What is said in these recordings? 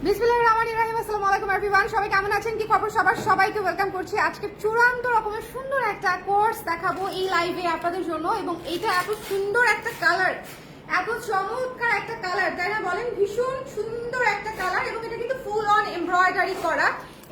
বিসমিল্লাহির রহমানির রহিম। আসসালামু আলাইকুম এভরিওয়ান, সবাই কেমন আছেন, কি খবর সবার? সবাইকে ওয়েলকাম করছি। আজকে চূড়ান্ত রকমের সুন্দর একটা কোর্স দেখাবো এই লাইভে আপনাদের জন্য, এবং এইটা এত সুন্দর একটা কালার, এত চমৎকার একটা কালার, তাই না বলেন? ভীষণ সুন্দর একটা কালার, এবং এটা কিন্তু ফুল অন এমব্রয়ডারি করা।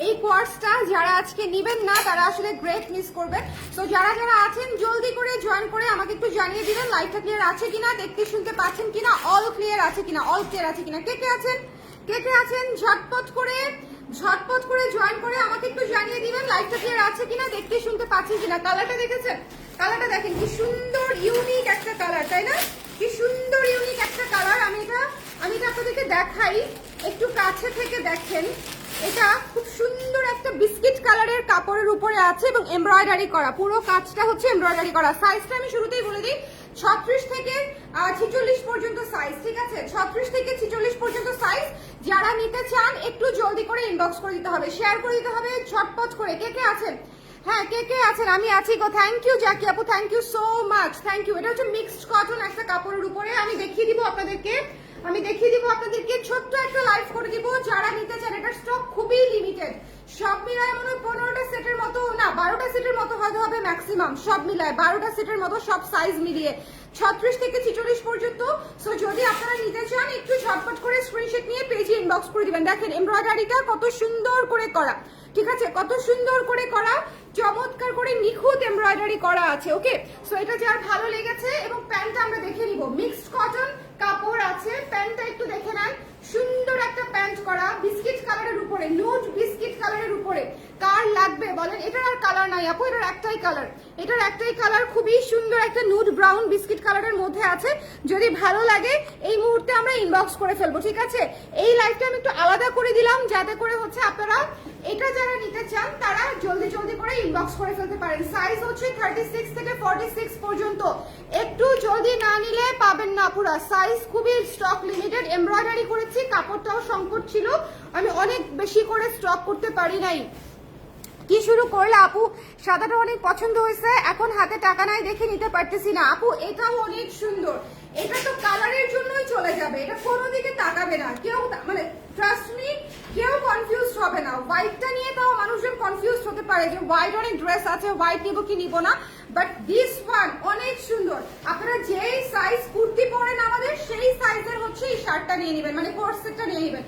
এই কোর্সটা যারা আজকে নেবেন না তারা আসলে গ্রেট মিস করবেন। তো যারা যারা আছেন জলদি করে জয়েন করে আমাকে একটু জানিয়ে দিবেন লাইভটা ক্লিয়ার আছে কিনা, দেখতে শুনতে পাচ্ছেন কিনা, অল ক্লিয়ার আছে কিনা, অল ক্লিয়ার আছে কিনা। কে কে আছেন ঝটপট করে জয়েন করে আমাকে একটু জানিয়ে দিবেন লাইভটা ক্লিয়ার আছে কিনা, দেখতে শুনতে পাচ্ছেন কিনা। কালারটা দেখেছেন? কালারটা দেখেন কি সুন্দর ইউনিক একটা কালার, তাই না? কি সুন্দর ইউনিক একটা কালার। আমি এটা আপনাদেরকে দেখাই, একটু কাছে থেকে দেখেন। এটা খুব সুন্দর একটা বিস্কিট কালারের কাপড়ের উপরে আছে এবং এমব্রয়ডারি করা, পুরো কাজটা হচ্ছে এমব্রয়ডারি করা। সাইজটা আমি শুরুতেই বলে দিই, 36 থেকে 46 পর্যন্ত সাইজ, ঠিক আছে? 36 থেকে 46 পর্যন্ত সাইজ। যারা নিতে চান একটু জলদি করে ইনবক্স করে দিতে হবে, শেয়ার করে দিতে হবে ঝটপট করে। কে কে আছেন? হ্যাঁ, কে কে আছেন? আমি আছি গো। থ্যাংক ইউ জাকি আপু, thank you so much, thank you. এটা হচ্ছে মিক্সড কটন একটা কাপড়ের উপরে। আমি দেখিয়ে দিব আপনাদেরকে ছোট্ট একটা লাইভ করে দিব। যারা নিতে চান, এটার স্টক খুবই লিমিটেড। সব মিলায় মনে হয় 15টা সেটের মতো, না 12টা সেটের মতো হয়তো হবে ম্যাক্সিমাম। সব মিলায় 12টা সেটের মতো, সব সাইজ মিলিয়ে 36 থেকে 46 পর্যন্ত। সো যদি আপনারা নিতে চান একটু ঝটপট করে স্ক্রিনশট নিয়ে পেজে ইনবক্স করে দিবেন। দেখেন এমব্রয়ডারিটা কত সুন্দর করে করা, ঠিক আছে? কত সুন্দর করে করা, চমৎকার করে নিখুঁত এমব্রয়ডারি করা আছে। ওকে, সো এটা যার ভালো লেগেছে। এবং প্যান্টটা আমরা দেখে নিব, মিক্সড কটন কাপড় আছে। প্যান্টটা একটু দেখে নেন, সুন্দর একটা প্যান্ট করা বিস্কিট কালারের উপরে, নুড বিস্কিট কালারের উপরে। কার লাগবে বলেন? এটার আর কালার নাই আপু, এটার একটাই কালার, খুবই সুন্দর একটা নুড ব্রাউন বিস্কিট কালারের মধ্যে আছে। যদি ভালো লাগে এই মুহূর্তে আমরা ইনবক্স করে ফেলবো, ঠিক আছে? এই লাইভটা আমি একটু আলাদা করে দিলাম যাতে করে হচ্ছে আপনারা এটা যারা নিতে চান তারা জলদি করে ইনবক্স করে ফেলতে পারেন। সাইজ হচ্ছে 36 থেকে 46 পর্যন্ত। একটু জলদি না নিলে পাবেন না পুরো সাইজ, খুবই স্টক লিমিটেড। এমব্রয়ডারি করেছি, কাপড়টাও সংকট ছিল, আমি অনেক বেশি করে স্টক করতে পারি নাই। কি শুরু করলে আপু? সাদাটা অনেক পছন্দ হয়েছে, এখন হাতে টাকা নাই দেখে নিতে পারতেছি না। আপু এটাও অনেক সুন্দর, এটা তো কালারের জন্যই চলে যাবে, এটা কোনো দিকে তাকাবে না কেউ, মানে ট্রাস্ট মি, কেউ কনফিউজ হবে না। হোয়াইটটা নিয়ে তাও মানুষজন কনফিউজ হতে পারে যে হোয়াইট অনেক ড্রেস আছে, হোয়াইট নিবো কি নিবো না, বাট দিস ওয়ান অনেক সুন্দর। আপনারা যেই সাইজ কুর্তি পরেন আমাদের, সেই সাইজের হচ্ছে এই শার্টটা নিয়ে নেবেন, মানে কোর্সেটটা নিয়ে নেবেন।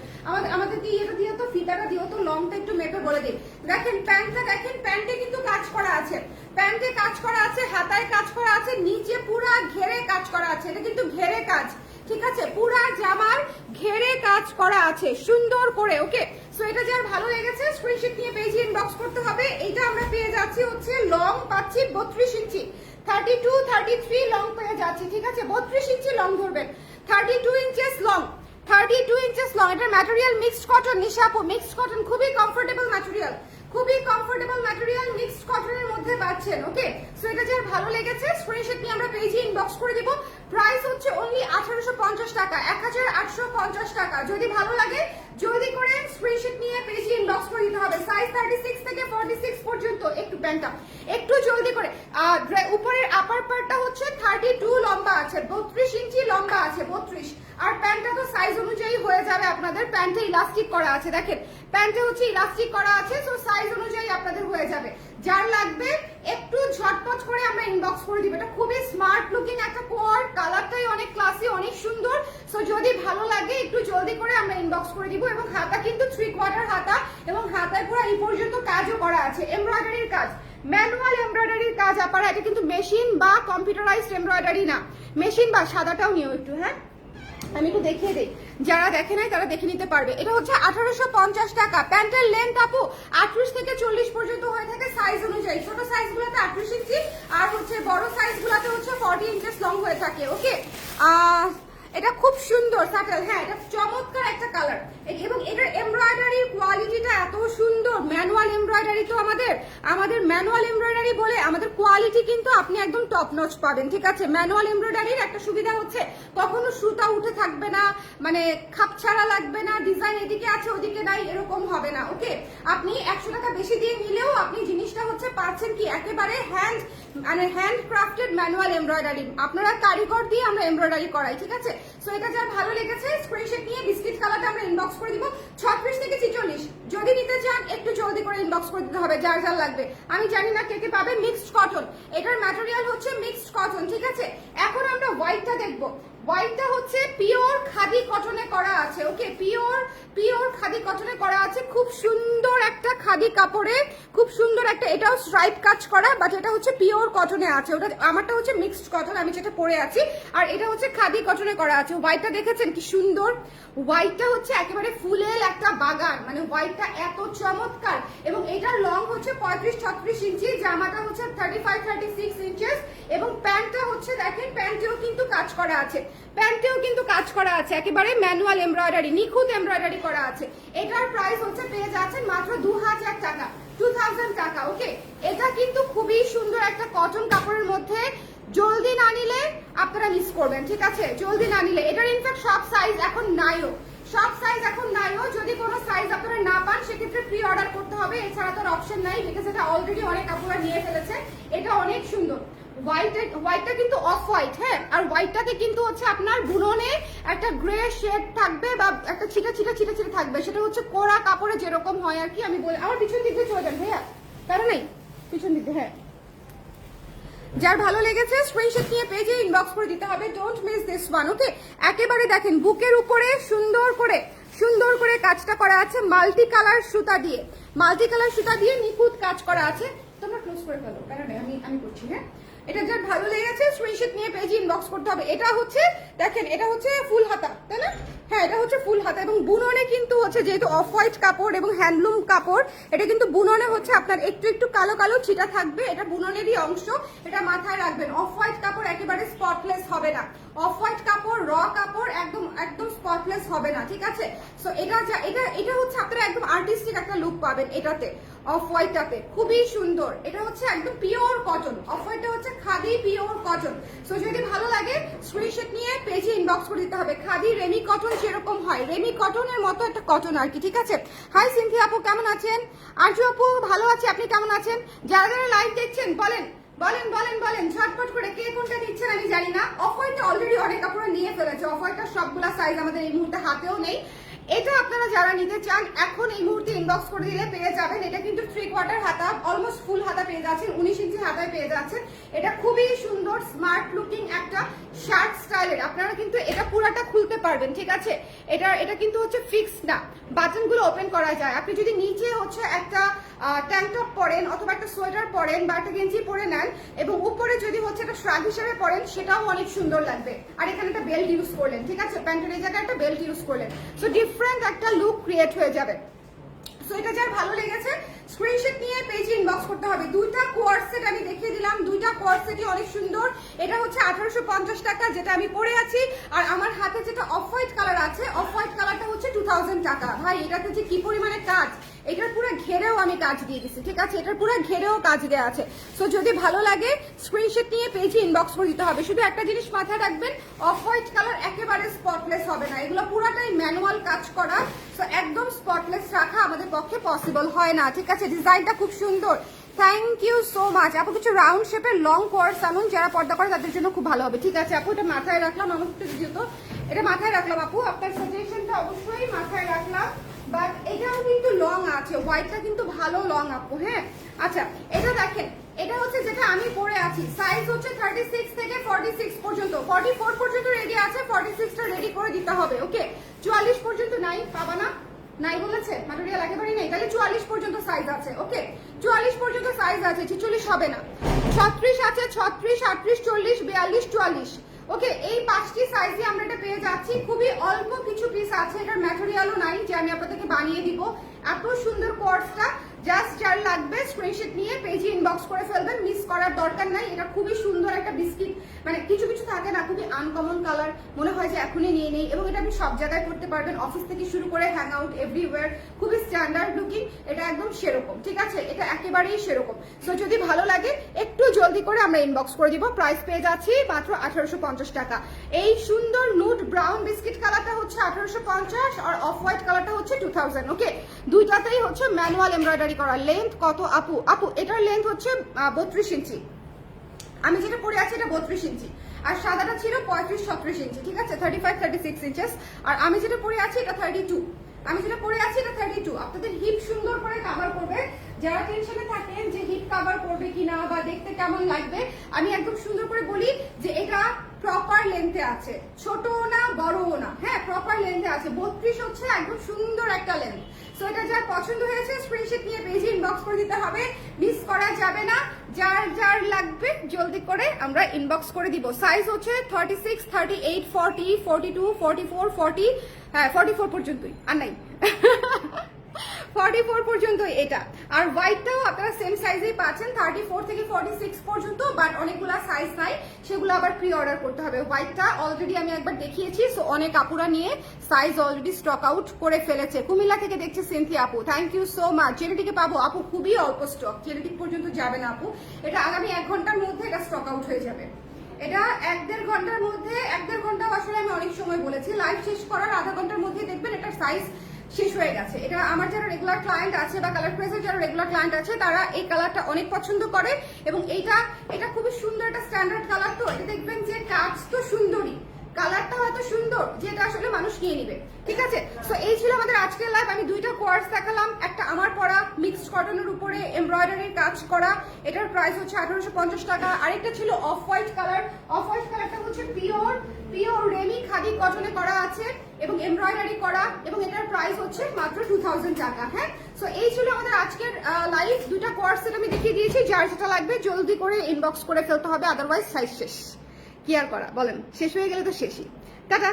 আমাদের কি এটা দিও তো, ফিতাটা দিও তো, লংটা একটু মেপে বলে দিই। দেখেন প্যান্টটা, দেখেন প্যান্টে কিন্তু কাজ করা আছে, প্যান্টে কাজ করা আছে, হাতায় কাজ করা আছে, নিচে পুরা ঘেরে কাজ করা আছে। এটা কিন্তু ঘেরে কাজ, ঠিক আছে? পুরা জামার ঘেরে কাজ করা আছে সুন্দর করে। ওকে, সো এটা যার ভালো লেগেছে স্ক্রিনশট নিয়ে পেজে ইনবক্স করতে হবে। এটা আমরা পেয়ে যাচ্ছি হচ্ছে লং পাচ্ছি 32 ইঞ্চি, 32, 33 লং পেয়ে যাচ্ছি, ঠিক আছে? 32 ইঞ্চি লং ধরবেন, 32 ইঞ্চেস লং, 32 ইঞ্চেস লং। এটার ম্যাটেরিয়াল মিক্সড কটন, নিশাপু মিক্সড কটন, খুবই কমফোর্টেবল ম্যাটেরিয়াল, মিক্সড কটনের মধ্যে পাচ্ছেন। ওকে, সো এটা যার ভালো লেগেছে স্ক্রিনশট নিয়ে আমরা পেজে ইনবক্স করে দিব। প্রাইস হচ্ছে অনলি 1850 টাকা, 1850 টাকা। যদি ভালো লাগে জলদি করে স্ক্রিনশট নিয়ে পেজে ইনবক্স করে দিতে হবে। সাইজ 36 থেকে 46 পর্যন্ত। একটু প্যান্টটা একটু জলদি করে, উপরের আপার পার্টটা হচ্ছে 32 লম্বা আছে, 32 ইঞ্চি লম্বা আছে, 32। আর প্যান্টটা তো সাইজ অনুযায়ী হয়ে যাবে আপনাদের। প্যান্টে ইলাস্টিক করা আছে, দেখেন প্যান্টে হচ্ছে ইলাস্টিক করা আছে, সো সাইজ অনুযায়ী আপনাদের হয়ে যাবে। যার লাগবে একটু ঝটপট করে আমরা ইনবক্স করে দিব। এটা খুবই স্মার্ট লুকিং একটা কোয়ার, কালারটাই অনেক ক্লাসি, অনেক সুন্দর। সো যদি ভালো লাগে একটু জলদি করে আমরা ইনবক্স করে দিব। এবং হাতা কিন্তু 3/4 হাতা, এবং হাতায় পুরো এই পর্যন্ত কাজও করা আছে, এমব্রয়ডারির কাজ, ম্যানুয়াল এমব্রয়ডারির কাজ। আপনারা এটা কিন্তু মেশিন বা কম্পিউটারাইজড এমব্রয়ডারি না, মেশিন বা সাদাটাও নিও একটু। হ্যাঁ, আমি একটু দেখিয়ে দিই, যারা দেখে নাই তারা দেখে নিতে পারবে। এটা হচ্ছে 1850 টাকা। প্যান্টের লেন্থ আপু 38 থেকে 40 পর্যন্ত হয়ে থাকে সাইজ অনুযায়ী। ছোট সাইজ গুলাতে 38 ইঞ্চি, আর হচ্ছে বড় সাইজ গুলাতে হচ্ছে 40 ইঞ্চেস লং হয়ে থাকে। ওকে, এটা খুব সুন্দর সাটেল, হ্যাঁ এটা চমৎকার একটা কালার। এবং এটার এমব্রয়ডারির কোয়ালিটিটা এত সুন্দর। ম্যানুয়াল এমব্রয়ডারি তো আমাদের ম্যানুয়াল এমব্রয়ডারি বলে আমাদের কোয়ালিটি কিন্তু আপনি একদম টপ নচ পাবেন, ঠিক আছে? ম্যানুয়াল এমব্রয়ডারির একটা সুবিধা হচ্ছে কখনো সুতা উঠে থাকবে না, মানে খাপছাড়া লাগবে না, ডিজাইন এদিকে আছে ওদিকে নাই এরকম হবে না। ওকে, আপনি 100 টাকা বেশি দিয়ে নিলেও আপনি জিনিসটা হচ্ছে পাচ্ছেন কি একেবারে হ্যান্ড ক্রাফটেড ম্যানুয়াল এমব্রয়ডারি। আপনারা কারিগর দিয়ে আমরা এমব্রয়ডারি করাই, ঠিক আছে? সো এটা যার ভালো ভালো লেগেছে স্ক্রিনশট নিয়ে বিস্কিট কালারটা আমরা ইনবক্স করে দিব 36 থেকে 46। যদি নিতে চান একটু জলদি করে ইনবক্স করে দিতে হবে, যার যার লাগবে। আমি জানি না কে কে পাবে। মিক্সড কটন, এটার ম্যাটেরিয়াল হচ্ছে মিক্সড কটন, ঠিক আছে। এখন আমরা হোয়াইটটা দেখবো। হোয়াইটটা হচ্ছে পিওর খাদি কটনে করা আছে, ওকে, পিওর খাদি কটনে করা আছে। খুব সুন্দর একটা খাদি কাপড়ে, খুব সুন্দর একটা, এটাও স্ট্রাইপ কাজ করা, বাট এটা হচ্ছে পিওর কটনে আছে। ওটা আমারটা হচ্ছে মিক্সড কটন, আমি যেটা পরে আছি, আর এটা হচ্ছে খাদি কটনে করা আছে। হোয়াইটটা দেখেছেন কি সুন্দর? হোয়াইটটা হচ্ছে একেবারে ফুলেল একটা বাগান, মানে হোয়াইটটা এত চমৎকার। এবং এটার লং হচ্ছে 35-36 ইঞ্চি, জামাটা হচ্ছে 35-36 ইঞ্চেস, এবং প্যান্টটা হচ্ছে দেখেন প্যান্টেও কিন্তু কাজ করা আছে, একেবারে ম্যানুয়াল এমব্রয়ডারি, নিখুঁত এমব্রয়ডারি করা আছে। এটার প্রাইস হচ্ছে পেয়ে যাচ্ছেন মাত্র 2000 টাকা, 2000 টাকা, ওকে। এটা কিন্তু খুবই সুন্দর একটা কটন কাপড়ের মধ্যে, জলদি না নিলে আপনারা মিস করবেন, ঠিক আছে, জলদি না নিলে। এটার ইনফ্যাক্ট সব সাইজ এখন নাইও, যদি কোনো সাইজ আপনারা না পান সেক্ষেত্রে প্রি অর্ডার করতে হবে, এছাড়া তো অপশন নাই, বিকজ এটা অলরেডি অনেক আপুরা নিয়ে ফেলেছে। এটা অনেক সুন্দর। হোয়াইটটা কিন্তু অফ হোয়াইট, হ্যাঁ, আর হোয়াইটটাতে কিন্তু হচ্ছে আপনার বুননে একটা গ্রে শেড থাকবে বা একটা ছিটা থাকবে, সেটা হচ্ছে কোরা কাপড়ে যেরকম হয় আর কি। আমি বলি আমার পিছন দিক দিয়ে চলে যান ভাইয়া, তারা নাই পিছন দিক দিয়ে, হ্যাঁ। যার ভালো লেগেছে স্ক্রিনশট নিয়ে পেজে ইনবক্স করে দিতে হবে, ডোন্ট মিস দিস ওয়ান, ওকে। একেবারে দেখেন বুকের উপরে সুন্দর করে কাজটা করা আছে মাল্টি কালার সুতা দিয়ে নিখুঁত কাজ করা আছে। তোমরা ক্লোজ করে ফেলো, কারণ আমি করছি, হ্যাঁ। এটা যার ভালো লেগেছে স্ক্রিনশট নিয়ে পেজে ইনবক্স করতে হবে। এটা হচ্ছে দেখেন, এটা হচ্ছে ফুল হাতা, তাই না? হ্যাঁ, এটা হচ্ছে ফুল হাতা, এবং বুননে কিন্তু হচ্ছে যেহেতু অফ হোয়াইট কাপড় এবং হ্যান্ডলুম কাপড়, এটা কিন্তু বুননে হচ্ছে আপনার একটু কালো ছিটা থাকবে, এটা বুননেরই অংশ, এটা মাথায় রাখবেন। অফ হোয়াইট কাপড় একেবারে স্পটলেস হবে না, অফ হোয়াইট কাপড় র কাপড় একদম স্পটলেস হবে না, ঠিক আছে। সো এটা হচ্ছে আপনারা একদম আর্টিস্টিক একটা লুক পাবেন এটাতে, অফ হোয়াইটটাতে, খুবই সুন্দর। এটা হচ্ছে একদম পিওর কটন, অফ হোয়াইটটা হচ্ছে খাদি পিওর কটন। সো যদি ভালো লাগে স্ক্রিনশট নিয়ে পেজে ইনবক্স করে দিতে হবে। খাদি রেমি কটন যেরকম হয়, রেমি কটনের মতো একটা কটন আর কি, ঠিক আছে। হাই সিনথিয়া আপু, কেমন আছেন? আরজু আপু, ভালো আছি, আপনি কেমন আছেন? যারা লাইভ দেখছেন বলেন ঝটপট করে কে কোনটা নিচ্ছেন আমি জানি না। অফ হোয়াইটটা অলরেডি অনেক কাপড় নিয়ে ফেলেছে, অফ হোয়াইটটার সবগুলা সাইজ আমাদের এই মুহূর্তে হাতেও নেই। এটা আপনারা যারা নিতে চান এখন এই মুহূর্তে ইনবক্স করে দিলে পেয়ে যাবেন। এটা কিন্তু 3/4 হাতা, অলমোস্ট ফুল হাতা পেয়ে যাচ্ছেন, 19 ইঞ্চি হাতায় পেয়ে যাচ্ছেন। এটা খুবই সুন্দর স্মার্ট লুকিং একটা শার্ট স্টাইলের, আপনারা কিন্তু এটা পুরাটা খুলতে পারবেন, ঠিক আছে। এটা কিন্তু হচ্ছে ফিক্সড না, বাটনগুলো ওপেন করা যায়। আপনি যদি নিচে হচ্ছে একটা ট্যাঙ্ক টপ পরেন অথবা একটা সোয়েটার পরেন বা একটা গেঞ্জি পরে নেন, এবং উপরে যদি হচ্ছে একটা শ্রাগ হিসেবে পরেন, সেটাও অনেক সুন্দর লাগবে। আর এখানে একটা বেল্ট ইউজ করলেন, ঠিক আছে, প্যান্টের এই জায়গায় একটা বেল্ট ইউজ করলেন, সো ডিফারেন্ট একটা লুক ক্রিয়েট হয়ে যাবে। সো এটা যার ভালো লেগেছে স্ক্রিনশট নিয়ে পেজে ইনবক্স করতে হবে। দুইটা কোয়ার সেট আমি দেখিয়ে দিলাম, দুইটা কোয়ার সেটই অনেক সুন্দর। এটা হচ্ছে 1850 টাকা, যেটা আমি পরে আছি, আর আমার হাতে যেটা অফ হোয়াইট কালার আছে, অফ হোয়াইট কালারটা হচ্ছে 2000 টাকা। ভাই এটাতে যে কি পরিমাণে কাজ, এটার পুরো ঘেরেও আমি কাজ দিয়ে দিচ্ছি, ঠিক আছে, এটার পুরো ঘেরেও কাজ দেওয়া আছে। সো যদি ভালো লাগে স্ক্রিনশট নিয়ে পেজে ইনবক্স করে দিতে হবে। শুধু একটা জিনিস মাথায় রাখবেন, অফ হোয়াইট কালার একেবারে স্পটলেস হবে না, এগুলো পুরাটাই ম্যানুয়াল কাজ করা, সো একদম স্পটলেস রাখা আমাদের পক্ষে পসিবল হয় না, ঠিক আছে। ডিজাইনটা খুব সুন্দর, থ্যাংক ইউ সো মাচ আপু। কিছু রাউন্ড শেপের লং কোয়ার্স আনুন, যারা পর্দা করে তাদের জন্য খুব ভালো হবে, ঠিক আছে আপু। এটা মাথায় রাখলাম, আমার যেহেতু এটা মাথায় রাখলাম আপু, আপনার সাজেশনটা অবশ্যই মাথায় রাখলাম। বাট এটাও কিন্তু লং আছে, হোয়াইটটা কিন্তু ভালো লং আপু, হ্যাঁ। আচ্ছা, এটা দেখেন, এটা হচ্ছে যেটা আমি পরে আছি, সাইজ হচ্ছে 36 থেকে 46 পর্যন্ত, 44 পর্যন্ত রেডি আছে, 46টা রেডি করে দিতে হবে, ওকে। 44 পর্যন্ত নাই, পাবা না, নাই বলেছে ম্যাটেরিয়াল একেবারেই নেই, তাহলে 44 পর্যন্ত সাইজ আছে, ওকে। 44 পর্যন্ত সাইজ আছে, 46 হবে না। 36 আছে, 36, 38, 40, 42, 44, ওকে। এই 5টি সাইজে আমরা এটা পেয়ে যাচ্ছি। খুবই অল্প কিছু পিস আছে, এটার ম্যাটেরিয়ালও নাই যে আমি আপনাদেরকে বানিয়ে দিব। এত সুন্দর কোর্সটা, জাস্ট যার লাগবে স্ক্রিনশট নিয়ে পেজে ইনবক্স করে ফেলবেন, মিস করার দরকার নাই। এটা খুবই সুন্দর একটা বিস্কিট, মানে কিছু থাকে না, খুবই আনকমন কালার, মনে হয় যে এখনই নিয়ে নেই, এবং এটা আপনি সব জায়গায় করতে পারবেন, অফিস থেকে শুরু করে হ্যাং আউট এভরিওয়্যার, খুবই স্ট্যান্ডার্ড লুকিং, এটা একদম সেরকম, ঠিক আছে, এটা একেবারেই সেরকম। সো যদি ভালো লাগে একটু জলদি করে আমরা ইনবক্স করে দিব। প্রাইস পেয়ে যাচ্ছি মাত্র 1850 টাকা। এই সুন্দর নুড ব্রাউন বিস্কিট কালারটা হচ্ছে 1850, আর অফ হোয়াইট কালারটা হচ্ছে 2000, ওকে। দুইটাতেই হচ্ছে ম্যানুয়াল এমব্রয়ডারি করা। লেন্থ কত আপু? আপু এটার লেন্থ হচ্ছে 32 ইঞ্চি, আমি যেটা পরে আছি এটা 32 ইঞ্চি। আর সাদাটা ছিল 35-36 ইঞ্চি, ঠিক আছে, 35-36 ইঞ্চেস। আর আমি যেটা পরে আছি এটা 32, আমি যেটা পরে আছি এটা 32। আপনাদের হিপ সুন্দর করে কভার করবে। যারা টেনশনে থাকেন যে হিপ কভার করবে কিনা বা দেখতে কেমন লাগবে, আমি একদম সুন্দর করে বলি যে এটা প্রপার লেন্থে আছে, ছোটও না বড়ও না, হ্যাঁ প্রপার লেন্থে আছে। 32 হচ্ছে একদম সুন্দর একটা লেন্থ। সো এটা যার পছন্দ হয়েছে স্ক্রিনশট নিয়ে পেজে ইনবক্স করে দিতে হবে, মিস করা যাবে না। যার যার লাগবে জলদি করে আমরা ইনবক্স করে দিব। সাইজ হচ্ছে 36, 38, 40, 42, 44, 40, হ্যাঁ 44 পর্যন্তই, আর নাই 44 পর্যন্ত এটা। আর হোয়াইটটাও আপনারা সেম সাইজেই পাচ্ছেন, 34 থেকে 46 পর্যন্ত, বাট অনেকগুলা সাইজ নাই, সেগুলো আবার প্রি অর্ডার করতে হবে। হোয়াইটটা অলরেডি আমি একবার দেখিয়েছি, সো অনেক আপুরা নিয়ে সাইজ অলরেডি স্টক আউট করে ফেলেছে। কুমিল্লা থেকে দেখছে সিনথিয়া আপু, থ্যাংক ইউ সো মাচ। জেনেটিকে পাবো আপু, খুবই অল্প স্টক, জেনেটিক পর্যন্ত যাবে না আপু, এটা আগামী 1 ঘন্টার মধ্যে এটা স্টক আউট হয়ে যাবে। এটা 1-1.5 ঘন্টার মধ্যে, 1-1.5 ঘন্টা আসলে আমি অনেক সময় বলেছি, লাইভ শেষ করার আধা ঘন্টার মধ্যে দেখবেন এটার সাইজ শেষ হয়ে গেছে। এটা আমার যারা রেগুলার ক্লায়েন্ট আছে বা কালার প্রেসের যারা রেগুলার ক্লায়েন্ট আছে তারা এই কালারটা অনেক পছন্দ করে। এবং এটা খুবই সুন্দর একটা স্ট্যান্ডার্ড কালার। তো এটা দেখবেন যে কাজ তো সুন্দরই, কালারটা হয়তো সুন্দর, যেটা আসলে মানুষ নিয়ে নিবে, ঠিক আছে। সো এই ছিল আমাদের আজকের লাইভ। আমি 2টা কোয়ার্স দেখালাম, একটা আমার পরা মিক্সড কটনের উপরে এমব্রয়ডারির কাজ করা, এটার প্রাইস হচ্ছে 1850 টাকা। আরেকটা ছিল off white colour, off white কালারটা হচ্ছে পিওর রেমি খাদি কটনে করা আছে এবং এমব্রয়ডারি করা, এবং এটার প্রাইস হচ্ছে মাত্র 2000 টাকা। হ্যাঁ, সো এই ছিল আমাদের আজকের লাইভ। 2টা কোয়ার্স সেট আমি দেখিয়ে দিয়েছি, যার যেটা লাগবে জলদি করে ইনবক্স করে ফেলতে হবে, আদারওয়াইজ সাইজ শেষ। কি আর করা বলেন, শেষ হয়ে গেলে তো শেষই। টাটা।